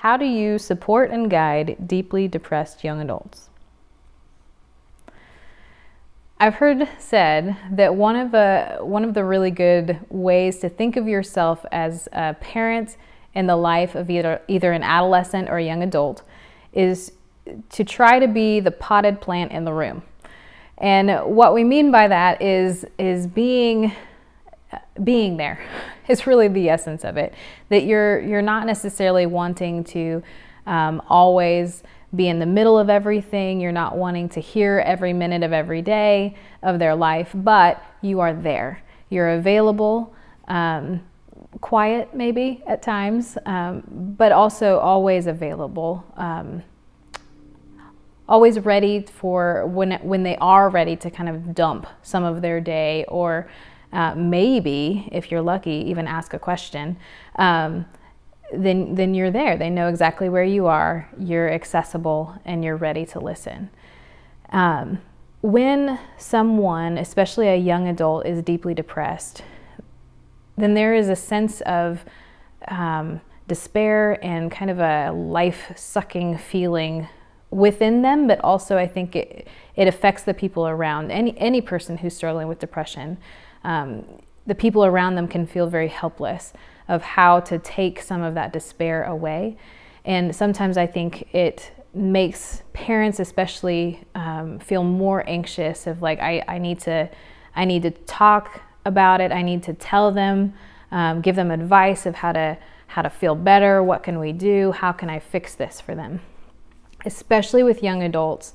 How do you support and guide deeply depressed young adults? I've heard said that one of the really good ways to think of yourself as a parent in the life of either an adolescent or a young adult is to try to be the potted plant in the room. And what we mean by that is being there. It's really the essence of it. That you're not necessarily wanting to always be in the middle of everything. You're not wanting to hear every minute of every day of their life, but you are there. You're available, quiet maybe at times, but also always available. Always ready for when they are ready to kind of dump some of their day, or maybe, if you're lucky, even ask a question. Then you're there. They know exactly where you are. You're accessible and you're ready to listen. When someone, especially a young adult, is deeply depressed, then there is a sense of despair and kind of a life-sucking feeling within them, but also I think it affects the people around. Any person who's struggling with depression, the people around them can feel very helpless of how to take some of that despair away. And sometimes I think it makes parents especially feel more anxious of like, I need to talk about it. I need to tell them, give them advice of how to feel better. What can we do? How can I fix this for them? Especially with young adults,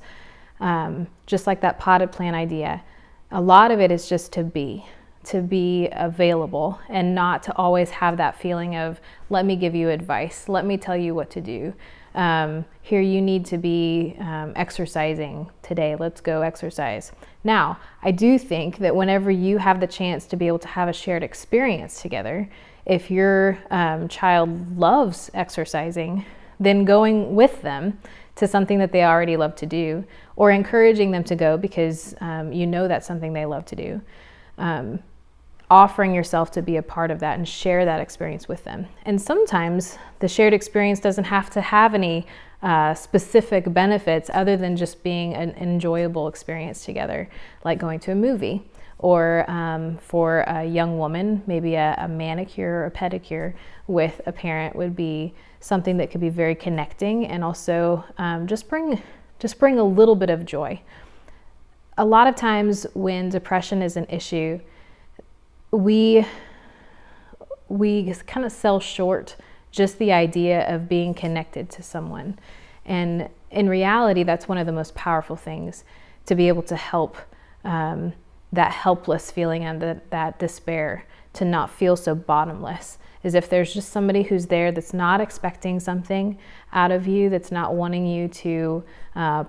just like that potted plant idea, a lot of it is just to be available and not to always have that feeling of, let me give you advice, let me tell you what to do. Here, you need to be exercising today, let's go exercise. Now, I do think that whenever you have the chance to be able to have a shared experience together, if your child loves exercising, then going with them to something that they already love to do, or encouraging them to go because you know that's something they love to do. Offering yourself to be a part of that and share that experience with them. And sometimes the shared experience doesn't have to have any specific benefits other than just being an enjoyable experience together, like going to a movie, or for a young woman, maybe a manicure or a pedicure with a parent would be something that could be very connecting and also just bring a little bit of joy. A lot of times when depression is an issue, we kind of sell short just the idea of being connected to someone. And in reality, that's one of the most powerful things, to be able to help that helpless feeling and that despair to not feel so bottomless, is if there's just somebody who's there that's not expecting something out of you, that's not wanting you to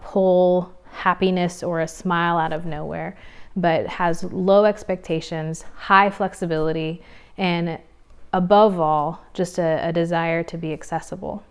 pull happiness or a smile out of nowhere, but has low expectations, high flexibility, and above all, just a desire to be accessible.